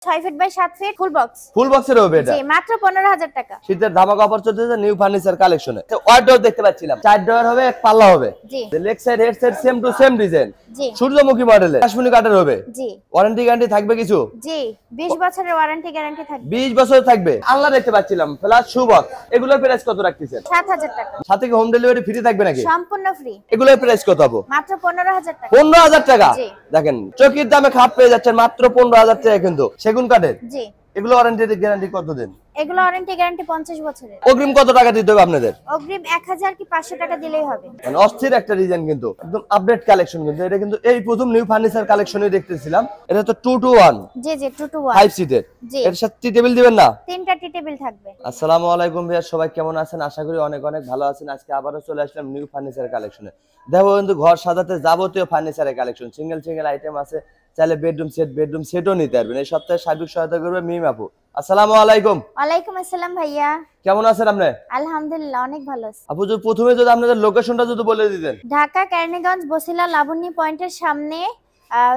6 feet by 7 feet full box. Full বক্সের হবে এটা? জি, মাত্র 15000 টাকা। শীতের ধামাকা অফার চলতেছে নিউ ফার্নিচার কালেকশনে। ওয়ার্ডরোব দেখতে পাচ্ছিলাম, 4 ডয়ার হবে, এক পাল্লা হবে। জি। Leg side head side same to same design. জি। সূর্যমুখী মডেলের কাশ্মীরি কাঠের হবে। জি। ওয়ারেন্টি গ্যারান্টি থাকবে কিছু? জি, 20 বছরের ওয়ারেন্টি গ্যারান্টি থাকবে। 20 বছর থাকবে। আল্লাহ দেখতে পাচ্ছিলাম প্লাস শু বক্স। এগুলোর প্রাইস কত রাখতেছেন? 7000 টাকা। সাথে কি হোম ডেলিভারি ফ্রি থাকবে নাকি? সম্পূর্ণ ফ্রি। এগুলোর প্রাইস কত হবে? মাত্র 15000 টাকা। 15000 টাকা? জি। দেখেন চকির দামে খাপ পেয়ে যাচ্ছেন মাত্র 15000 টাকা কিন্তু সেগুন কাঠের। জি। এগুলো ওয়ারেন্টি গ্যারান্টি কত দিন? এগুলো ওয়ারেন্টি গ্যারান্টি 50 বছরের। অগ্রিম কত টাকা দিতে হবে আপনাদের? অগ্রিম 1000 কি 500 টাকা দিলেই হবে। মানে অস্থির একটা ডিজাইন কিন্তু একদম আপডেট কালেকশন কিন্তু এটা কিন্তু এই প্রথম নিউ ফার্নিচার কালেকশনে দেখতেছিলাম। এটা তো 2 to 1। জি জি 2 to 1 5 সিটের। জি। এর সাথে টি টেবিল দিবেন না? 3টা টি টেবিল থাকবে। আসসালামু আলাইকুম ভাইয়া, সবাই কেমন আছেন? আশা করি অনেক অনেক ভালো আছেন। আজকে আবারো চলে আসলাম নিউ ফার্নিচার কালেকশনে। দেখো কিন্তু ঘর সাজাতে যাবতীয় ফার্নিচারের কালেকশন, সিঙ্গেল সিঙ্গেল আইটেম আছে। চাইলে বেডরুম সেটও নিতে পারবেন। এই সপ্তাহে সার্বিক সহায়তা করবে মিম আপু। আসসালামু আলাইকুম। ওয়ালাইকুম আসসালাম ভাইয়া। কেমন আছেন আপনি? আলহামদুলিল্লাহ অনেক ভালো আছি। আপু প্রথমে যদি আপনাদের লোকেশনটা যদি বলে দিতেন। ঢাকা কেরানীগঞ্জ বসিলা লাবণী পয়েন্টের সামনে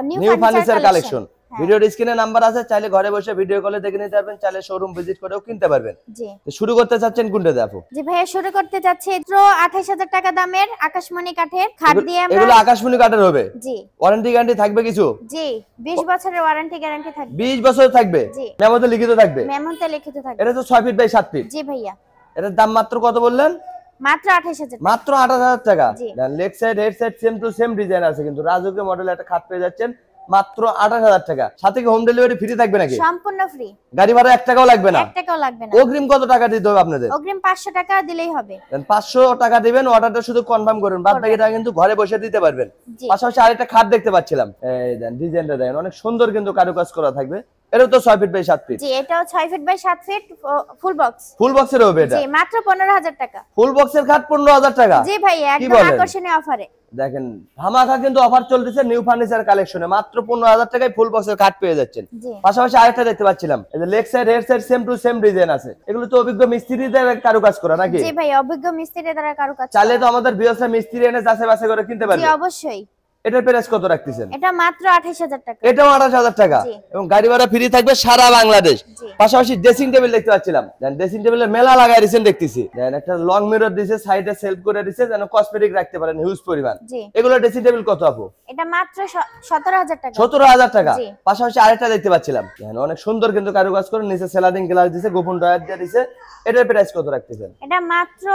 নিউ ফার্নিচার কালেকশন। ভিডিওর স্ক্রিনে নাম্বার আছে, চাইলে ঘরে বসে ভিডিও কলে দেখে নিতে পারবেন, চাইলে শোরুম ভিজিট করেও কিনতে পারবেন। জি। তো শুরু করতে চাচ্ছেন কোনটা দিয়ে আপু? জি ভাইয়া, শুরু করতে যাচ্ছি মাত্র 28000 টাকা দামের আকাশমণি কাঠের খাট দিয়ে আমরা। এগুলো আকাশমণি কাঠের হবে? জি। ওয়ারেন্টি গ্যারান্টি থাকবে কিছু? জি, 20 বছরের ওয়ারেন্টি গ্যারান্টি থাকবে। 20 বছর থাকবে? জি। মেমোতে লিখিত থাকবে? মেমোতে লিখিত থাকবে। এটা তো 6 ফিট বাই 7 ফিট। জি ভাইয়া। এটার দাম মাত্র কত বললেন? মাত্র 28000 টাকা। মাত্র 28000 টাকা। জি। Leg side head side same to same design আছে কিন্তু রাজকীয় মডেলের একটা খাট পেয়ে যাচ্ছেন মাত্র 28000 টাকা। সাথে কি হোম ডেলিভারি ফ্রি থাকবে নাকি? সম্পূর্ণ ফ্রি। গাড়ি ভাড়া 1 টাকাও লাগবে না? 1 টাকাও লাগবে না। অগ্রিম কত টাকা দিতে হবে আপনাদের? অগ্রিম 500 টাকা দিলেই হবে। 500 টাকা দিবেন, অর্ডারটা শুধু কনফার্ম করুন, বাদ বাকি টাকা কিন্তু ঘরে বসে দিতে পারবেন। জি। পাশাপাশি আরেকটা খাট দেখতে পাচ্ছিলাম, এই দেন ডিজাইনটা দেখেন অনেক সুন্দর কিন্তু কারুকাজ করা থাকবে। এটা তো 6 ফিট বাই 7 ফিট। জি, এটাও 6 feet by 7 feet full box. Full বক্সের হবে এটা? জি, মাত্র 15000 টাকা। ফুল বক্সের খাট 15000 টাকা? জি ভাইয়া, একদম আকর্ষণীয় অফারে। দেখেন ধামাকা কিন্তু অফার চলতেছে নিউ ফার্নিচার কালেকশনে। মাত্র 15000 টাকায় ফুল বক্সের খাট পেয়ে যাচ্ছেন। জি। পাশাপাশি আরেকটা দেখতে পাচ্ছিলাম, এই যে leg side head side same to same design আছে। এগুলো তো অভিজ্ঞ মিস্ত্রিদের কারুকাজ করা নাকি? জি ভাইয়া, অভিজ্ঞ মিস্ত্রিদের দ্বারা কারুকাজ করা। চাইলে তো আমাদের ভিউয়ার্সরা মিস্ত্রি এনে যাচাই বাছাই করে কিনতে পারবে। জি অবশ্যই। এটার প্রাইস কত রাখতেছেন? এটা মাত্র 28000 টাকা। এটাও 28000 টাকা। জি। এবং গাড়ি ভাড়া ফ্রি থাকবে সারা বাংলাদেশ। জি। পাশাপাশি ড্রেসিং টেবিল দেখতে পাচ্ছিলাম, দেন ড্রেসিং টেবিলের মেলা লাগায় দিয়েছেন দেখতেছি। দেন একটা লং মিরর দিয়েছে, সাইডে সেলফ করে দিয়েছে যেন কসমেটিক রাখতে পারেন হিউজ পরিমাণ। জি। এগুলো ড্রেসিং টেবিল কত আপু? এটা মাত্র 17000 টাকা। 17000 টাকা। জি। পাশাপাশি আরেকটা দেখতে পাচ্ছিলাম, দেখেন অনেক সুন্দর কিন্তু কারুকাজ করে, নিচে স্লাইডিং গ্লাস দিয়েছে, গোপন ডয়ার দিয়ে দিয়েছে। এটার প্রাইস কত রাখতেছেন? এটা মাত্র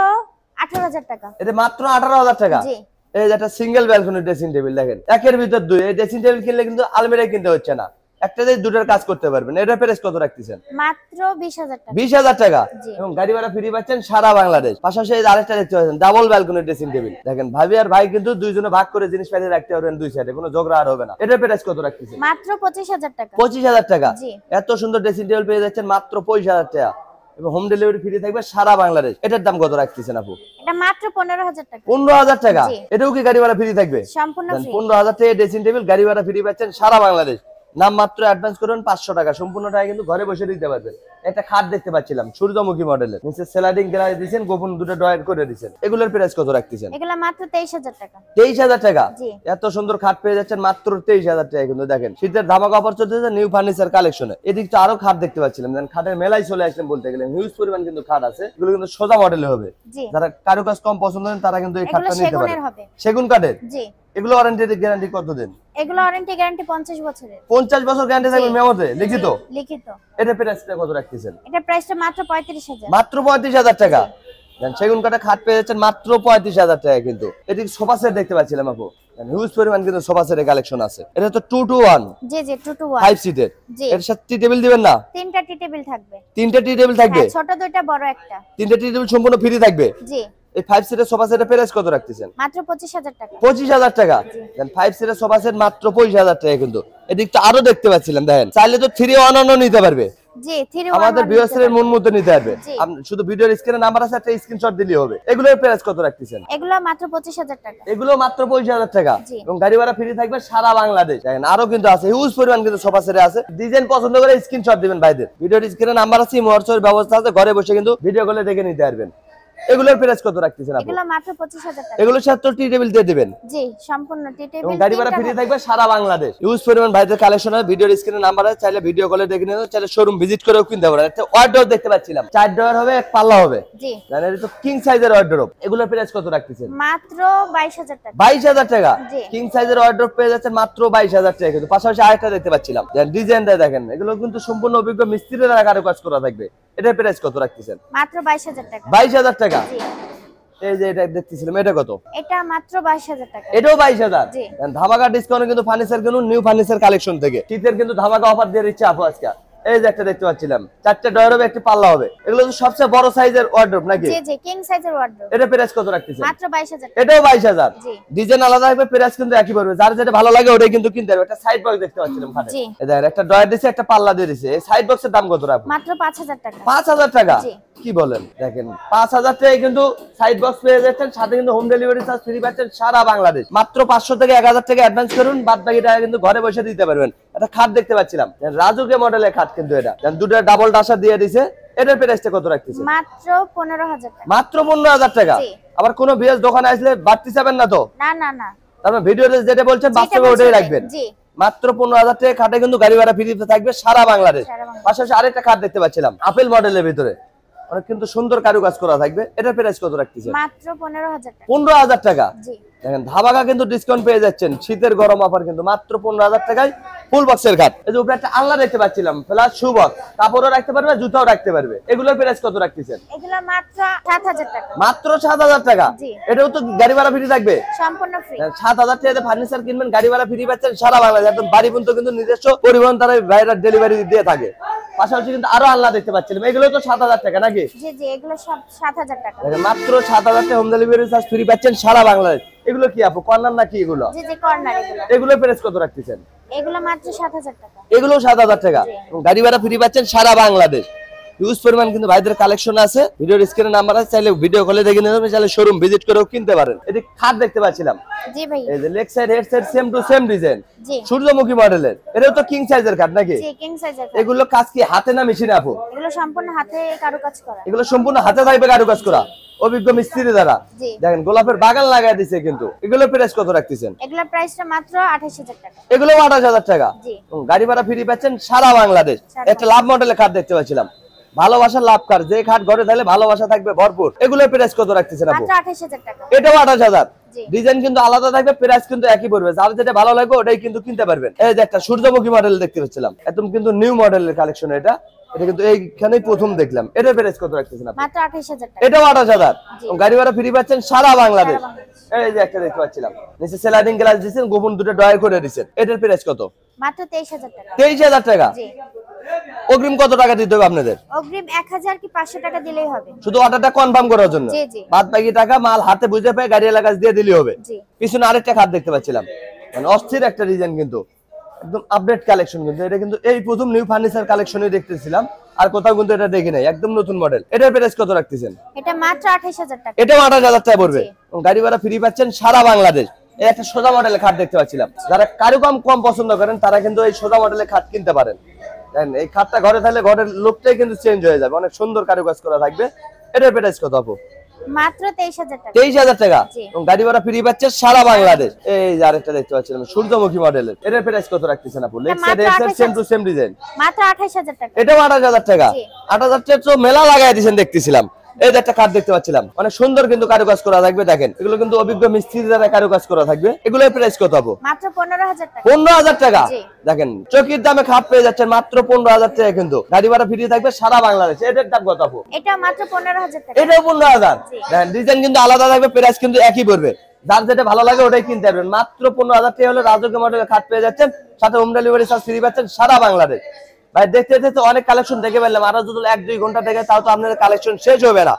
18000 টাকা। এটা মাত্র 18000 টাকা। জি। এই যে একটা সিঙ্গেল ব্যালকনি ড্রেসিং টেবিল দেখেন, একের ভিতর দুই। এই ড্রেসিং টেবিল কিনলে কিন্তু আলমারি কিনতে হচ্ছে না, একটাতে দুটোর কাজ করতে পারবেন। এটার প্রাইস কত রাখতেছেন? মাত্র 20000 টাকা। 20000 টাকা। জি। এবং গাড়ি ভাড়া ফ্রি পাচ্ছেন সারা বাংলাদেশ। পাশাপাশি এই আরেকটা দেখতে পাচ্ছেন ডাবল ব্যালকনি ড্রেসিং টেবিল। দেখেন ভাবি আর ভাই কিন্তু দুইজনে ভাগ করে জিনিস পাতি রাখতে পারবেন দুই সাইডে, কোনো ঝগড়া আর হবে না। এটার প্রাইস কত রাখতেছেন? মাত্র 25000 টাকা। 25000 টাকা। জি। এত সুন্দর ড্রেসিং টেবিল পেয়ে যাচ্ছেন মাত্র 25000 টাকা এবং হোম ডেলিভারি ফ্রি থাকবে সারা বাংলাদেশ। এটার দাম কত রাখতেছেন আপু? এটা মাত্র 15000 টাকা। 15000 টাকা। জি। এটাও কি গাড়ি ভাড়া ফ্রি থাকবে? সম্পূর্ণ ফ্রি। 15000 টাকা ড্রেসিং টেবিল, গাড়ি ভাড়া ফ্রি পাচ্ছেন সারা বাংলাদেশ। নাম মাত্র অ্যাডভান্স করুন 500 টাকা, সম্পূর্ণ টাকা কিন্তু ঘরে বসে দিতে পারবেন। একটা খাট দেখতে পাচ্ছিলাম সূর্যমুখী মডেলের, নিচে স্লাইডিং গ্লাস দিয়েছেন, গোপন দুটো ডয়ার করে দিয়েছেন। এগুলোর প্রাইস কত রাখতেছেন? এগুলা মাত্র 23000 টাকা। 23000 টাকা। জি। এত সুন্দর খাট পেয়ে যাচ্ছেন মাত্র 23000 টাকা কিন্তু। দেখেন শীতের ধামাকা অফার চলতেছে নিউ ফার্নিচার কালেকশনে। এদিক তো আরো খাট দেখতে পাচ্ছিলাম, দেন খাটের মেলাই চলে আসলেন বলতে গেলে, হিউজ পরিমাণ কিন্তু খাট আছে। এগুলো কিন্তু সোজা মডেলে হবে। জি। যারা কারুকাজ কম পছন্দ করেন তারা কিন্তু এই এগুলো খাটটা নিতে সেগুনের পারেন। হবে। সেগুন কাঠের? জি। এগুলো ওয়ারেন্টি গ্যারান্টি কত দিন? এগুলো ওয়ারেন্টি গ্যারান্টি 50 বছরের। 50 বছর গ্যারান্টি থাকবে মেমোতে লিখিত? লিখিত। এটা প্রাইসটা কত রাখতেছেন? এটা প্রাইসটা মাত্র 35000। মাত্র 35000 টাকা। দেন সেগুন কাঠের খাট পেয়ে যাচ্ছেন মাত্র 35000 টাকা কিন্তু। এদিকে সোফা সেট দেখতে পাচ্ছিলাম আপু, হিউজ পরিমাণ কিন্তু সোফা সেটের কালেকশন আছে। এটা তো 2 to 1। জি জি 2 to 1 5 সিটের। জি। এর সাথে টি টেবিল দিবেন না? 3টা টি টেবিল থাকবে। 3টা টি টেবিল থাকবে? হ্যাঁ, ছোট দুইটা বড় একটা। 3টা টি টেবিল সম্পূর্ণ ফ্রি থাকবে? জি। এই 5 সিটের সোফা সেটের প্রাইস কত রাখতেছেন? মাত্র 25000 টাকা। 25000 টাকা। দেন 5 সিটের সোফা সেট মাত্র 25000 টাকা কিন্তু। এদিক তো আরো দেখতে পাচ্ছিলাম, দেখেন চাইলে তো 3-1 নিতে পারবে। জি, 3 আমাদের ভিউয়ার্সদের মন মতো নিতে পারবে। জি। আপনি শুধু ভিডিওর স্ক্রিনে নাম্বার আছে, একটা স্ক্রিনশট দিলেই হবে। এগুলোর প্রাইস কত রাখতেছেন? এগুলো মাত্র 25000 টাকা। এগুলো মাত্র 25000 টাকা। জি। এবং গাড়ি ভাড়া ফ্রি থাকবে সারা বাংলাদেশ। দেখেন আরো কিন্তু আছে, হিউজ পরিমাণ কিন্তু সোফা সেট আছে। ডিজাইন পছন্দ করে স্ক্রিনশট দিবেন ভাইদের। ভিডিওর স্ক্রিনে নাম্বার আছে, হোয়াটসঅ্যাপ ব্যবস্থা আছে, ঘরে বসে কিন্তু ভিডিও কলে দেখে নিতে পারবেন। এগুলোর প্রাইস কত রাখতেছেন আপনি? এগুলো মাত্র 25000 টাকা। এগুলোর সাথে তো টি টেবিল দিয়ে দিবেন? জি, সম্পূর্ণ টি টেবিল। এবং গাড়ি ভাড়া ফ্রি থাকবে সারা বাংলাদেশ। ইউজ পরিমাণ ভাইদের কালেকশন আছে, ভিডিওর স্ক্রিনে নাম্বার আছে, চাইলে ভিডিও কলে দেখে নিতে, চাইলে শোরুম ভিজিট করেও কিনতে পারেন। একটা ওয়ার্ডরোব দেখতে পাচ্ছিলাম, 4 ডয়ার হবে, এক পাল্লা হবে। জি, জানেন এটা তো কিং সাইজের ওয়ার্ডরোব। এগুলোর প্রাইস কত রাখতেছেন? মাত্র 22000 টাকা। 22000 টাকা। জি। কিং সাইজের ওয়ার্ডরোব পেয়ে যাচ্ছেন মাত্র 22000 টাকা। কিন্তু পাশাপাশি আরেকটা দেখতে পাচ্ছিলাম, ডিজাইনটা দেখেন, এগুলো কিন্তু সম্পূর্ণ অভিজ্ঞ মিস্ত্রির দ্বারা কারুকাজ করা থাকবে। এটার প্রাইস কত রাখতেছেন? মাত্র 22000 টাকা। 22000 টাকা। জি। এই যে এটা দেখতেছিলাম, এটা কত? এটা মাত্র 22000 টাকা। এটাও 22000। জি। ধামাকা ডিসকাউন্ট কিন্তু ফার্নিচার কিনুন নিউ ফার্নিচার কালেকশন থেকে। শীতের কিন্তু ধামাকা অফার দিয়ে দিচ্ছে আপু আজকে। এই যে একটা দেখতে পাচ্ছিলাম, 4টা ডয়ার হবে, একটি পাল্লা হবে। এগুলো তো সবচেয়ে বড় সাইজের ওয়ার্ডরোব নাকি? জি জি, কিং সাইজের ওয়ার্ডরোব। এটা প্রাইস কত রাখতেছেন? মাত্র 22000 টাকা। এটাও 22000। জি। ডিজাইন আলাদা হবে, প্রাইস কিন্তু একই পড়বে। যার যেটা ভালো লাগে ওটাই কিন্তু কিনতে হবে। একটা সাইড বক্স দেখতে পাচ্ছিলাম খাটে। জি। এই দেখেন, একটা ডয়ার দিছে, একটা পাল্লা দিয়ে দিছে। এই সাইড বক্সের দাম কত রাখবো? মাত্র 5000 টাকা। 5000 টাকা। জি। কি বলেন? দেখেন 5000 টাকায় কিন্তু সাইড বক্স পেয়ে যাচ্ছেন, সাথে কিন্তু হোম ডেলিভারি চার্জ ফ্রি পাচ্ছেন সারা বাংলাদেশ। মাত্র 500 থেকে 1000 টাকা অ্যাডভান্স করুন, বাদ বাকি টাকা কিন্তু ঘরে বসে দিতে পারবেন। একটা খাট দেখতে পাচ্ছিলাম, রাজুকে মডেলের খাট কিন্তু এটা। দুটো ডাবল ডাসা দিয়ে দিছে। এটার প্রাইসটা কত রাখতেছেন? মাত্র 15000 টাকা। মাত্র 15000 টাকা। জি। আবার কোন বিএস দোকানে আসলে বাড়তি যাবেন না তো? না না না। তারপর ভিডিওতে যেটা বলছেন বাস্তবে ওটাই রাখবেন। জি। মাত্র 15000 টাকা খাটে কিন্তু গাড়ি ভাড়া ফ্রিতে থাকবে সারা বাংলাদেশ। পাশাপাশি আরেকটা খাট দেখতে পাচ্ছিলাম আপেল মডেলের ভিতরে, অনেক কিন্তু সুন্দর কারুকাজ করা থাকবে। এটার প্রাইস কত রাখতেছেন? মাত্র 15000 টাকা। 15000 টাকা। জি। দেখেন ধামাকা কিন্তু ডিসকাউন্ট পেয়ে যাচ্ছেন, শীতের গরম অফার কিন্তু মাত্র 15000 টাকায় ফুল বক্সের খাট। এই যে উপরে একটা আলনা দেখতে পাচ্ছিলাম, প্লাস শু বক্স, কাপড়ও রাখতে পারবে, জুতাও রাখতে পারবে। এগুলোর প্রাইস কত রাখতেছেন? এগুলো মাত্র 7000 টাকা। মাত্র 7000 টাকা। জি। এটাও তো গাড়ি ভাড়া ফ্রি থাকবে? সম্পূর্ণ ফ্রি। 7000 টাকাতে ফার্নিচার কিনবেন, গাড়ি ভাড়া ফ্রি পাচ্ছেন সারা বাংলাদেশ। একদম বাড়ি পর্যন্ত কিন্তু নিজস্ব পরিবহন দ্বারা বাইরে ডেলিভারি দিয়ে থাকে। পাশাপাশি কিন্তু আরো আলনা দেখতে পাচ্ছিলাম, এগুলো তো 7000 টাকা নাকি? জি জি, এগুলো সব 7000 টাকা। দেখেন মাত্র 7000 টাকা হোম ডেলিভারি চার্জ ফ্রি পাচ্ছেন সারা বাংলাদেশ। এগুলো কি আপু কর্নার নাকি এগুলো? জি জি, কর্নার এগুলো। এগুলোর প্রাইস কত রাখতেছেন? এগুলো মাত্র 7000 টাকা। এগুলো 7000 টাকা। গাড়ি ভাড়া ফ্রি পাচ্ছেন সারা বাংলাদেশ। হিউজ পরিমাণ কিন্তু ভাইদের কালেকশন আছে, ভিডিওর স্ক্রিনে নাম্বার আছে, চাইলে ভিডিও কলে দেখে নিতে পারেন, চাইলে শোরুম ভিজিট করেও কিনতে পারেন। এটি খাট দেখতে পাচ্ছিলাম, জি ভাই। এই যে leg side head side same to same design, জি। সূর্যমুখী মডেলের। এটাও তো কিং সাইজের খাট নাকি? জি, কিং সাইজের। এগুলো কাজ কি হাতে না মেশিনে আপু? এগুলো সম্পূর্ণ হাতে কারুকাজ করা। এগুলো সম্পূর্ণ হাতে থাকবে কারুকাজ করা, অভিজ্ঞ মিস্ত্রি দ্বারা। জি। দেখেন গোলাপের বাগান লাগাই দিছে কিন্তু। এগুলো প্রাইস কত রাখতেছেন? এগুলোর প্রাইসটা মাত্র 28000 টাকা। এগুলো 28000 টাকা। জি। গাড়ি ভাড়া ফ্রি পাচ্ছেন সারা বাংলাদেশ। একটা লাভ মডেলের খাট দেখতে পাচ্ছিলাম, ভালোবাসার লাভ কার, যে খাট ঘরে থাকলে ভালোবাসা থাকবে ভরপুর। এগুলোর প্রাইস কত রাখতেছেন আপু? মাত্র 28000 টাকা। এটাও 28000। জি। ডিজাইন কিন্তু আলাদা থাকবে, প্রাইস কিন্তু একই পড়বে। যার যেটা ভালো লাগবে ওটাই কিন্তু কিনতে পারবেন। এই যে একটা সূর্যমুখী মডেল দেখতে পাচ্ছিলাম, একদম কিন্তু নিউ মডেলের কালেকশন। এটা কিন্তু এইখানেই প্রথম দেখলাম। এটার প্রাইস কত রাখতেছেন আপনি? মাত্র 28000 টাকা। এটাও 28000। জি। গাড়ি ভাড়া ফ্রি পাচ্ছেন সারা বাংলাদেশ। সারা বাংলাদেশ। এই যে একটা দেখতে পাচ্ছিলাম, নিচে স্লাইডিং গ্লাস দিয়েছেন, গোপন দুটো ডয়ার করে দিয়েছেন। এটার প্রাইস কত? মাত্র 23000 টাকা। 23000 টাকা। জি। অগ্রিম কত টাকা দিতে হবে আপনাদের? অগ্রিম 1000 কি 500 টাকা দিলেই হবে। শুধু অর্ডারটা কনফার্ম করার জন্য? জি জি। বাদ বাকি টাকা মাল হাতে বুঝে পেয়ে গাড়ি এলাকা দিয়ে দিলেই হবে। জি। পিছনে আরেকটা খাট দেখতে পাচ্ছিলাম, মানে অস্থির একটা ডিজাইন, কিন্তু একদম আপডেট কালেকশন। কিন্তু এটা কিন্তু এই প্রথম নিউ ফার্নিচার কালেকশনে দেখতেছিলাম, আর কোথাও কিন্তু এটা দেখি নাই, একদম নতুন মডেল। এটার প্রাইস কত রাখতেছেন? এটা মাত্র 28000 টাকা। এটাও 28000 টাকা পড়বে। জি। গাড়ি ভাড়া ফ্রি পাচ্ছেন সারা বাংলাদেশ। এই একটা সোজা মডেলের খাট দেখতে পাচ্ছিলাম, যারা কারুকাম কম পছন্দ করেন তারা কিন্তু এই সোজা মডেলের খাট কিনতে পারেন। এই খাটটা ঘরে থাকলে ঘরের লুকটাই কিন্তু চেঞ্জ হয়ে যাবে, অনেক সুন্দর কারুকাজ করা থাকবে। এটার প্রাইস কত আপু? মাত্র 23000 টাকা। 23000 টাকা। জি। গাড়ি ভাড়া ফ্রি পাচ্ছে সারা বাংলাদেশ। এই যে আরেকটা দেখতে পাচ্ছিলাম সূর্যমুখী মডেলের, এটার প্রাইস কত রাখতেছেন আপু? Leg side head side same to same design. মাত্র 28000 টাকা। এটাও 28000 টাকা। জি। 28000 টাকা তো মেলা লাগাই দিয়েছেন দেখতেছিলাম। এই যে একটা কাঠ দেখতে পাচ্ছিলাম, অনেক সুন্দর কিন্তু কারুকাজ করা থাকবে। দেখেন এগুলো কিন্তু অভিজ্ঞ মিস্ত্রি দ্বারা কারুকাজ করা থাকবে। এগুলোর প্রাইস কত আপু? মাত্র 15000 টাকা। 15000 টাকা। জি। দেখেন চকির দামে খাট পেয়ে যাচ্ছেন মাত্র 15000 টাকা, কিন্তু গাড়ি ভাড়া ফ্রি থাকবে সারা বাংলাদেশ। এটার দাম কত আপু? এটা মাত্র 15000 টাকা। এটাও 15000। জি। দেখেন ডিজাইন কিন্তু আলাদা থাকবে, প্রাইস কিন্তু একই পড়বে। যার যেটা ভালো লাগে ওটাই কিনতে পারবেন। মাত্র 15000 টাকা হলে রাজকীয় মডেলের খাট পেয়ে যাচ্ছেন, সাথে হোম ডেলিভারি চার্জ ফ্রি পাচ্ছেন সারা বাংলাদেশ। ভাই দেখতে দেখতে অনেক কালেকশন দেখে ফেললাম, আরো যদি 1-2 ঘন্টা দেখে তাও তো আপনাদের কালেকশন শেষ হবে না।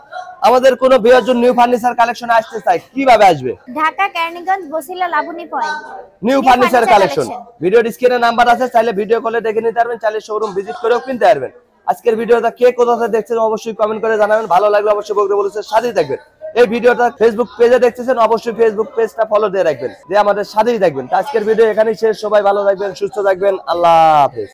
আমাদের কোনো বিয়ারজন নিউ ফার্নিচার কালেকশন আসতে চাই, কিভাবে আসবে? Dhaka Keraniganj Basila Laboni point. New furniture collection video স্ক্রিনে নাম্বার আছে, চাইলে ভিডিও কলে দেখে নিতে পারবেন, চাইলে শোরুম ভিজিট করেও কিনতে পারবেন। আজকের ভিডিওটা কে কোথা থেকে দেখছেন অবশ্যই কমেন্ট করে জানাবেন। ভালো লাগলে অবশ্যই বগরে বলুন, সাথেই থাকবেন। এই ভিডিওটা ফেসবুক পেজে দেখতেছেন, অবশ্যই ফেসবুক পেজটা ফলো দিয়ে রাখবেন, যে আমাদের সাথেই থাকবেন। আজকের ভিডিও এখানেই শেষ। সবাই ভালো থাকবেন, সুস্থ থাকবেন। আল্লাহ হাফেজ।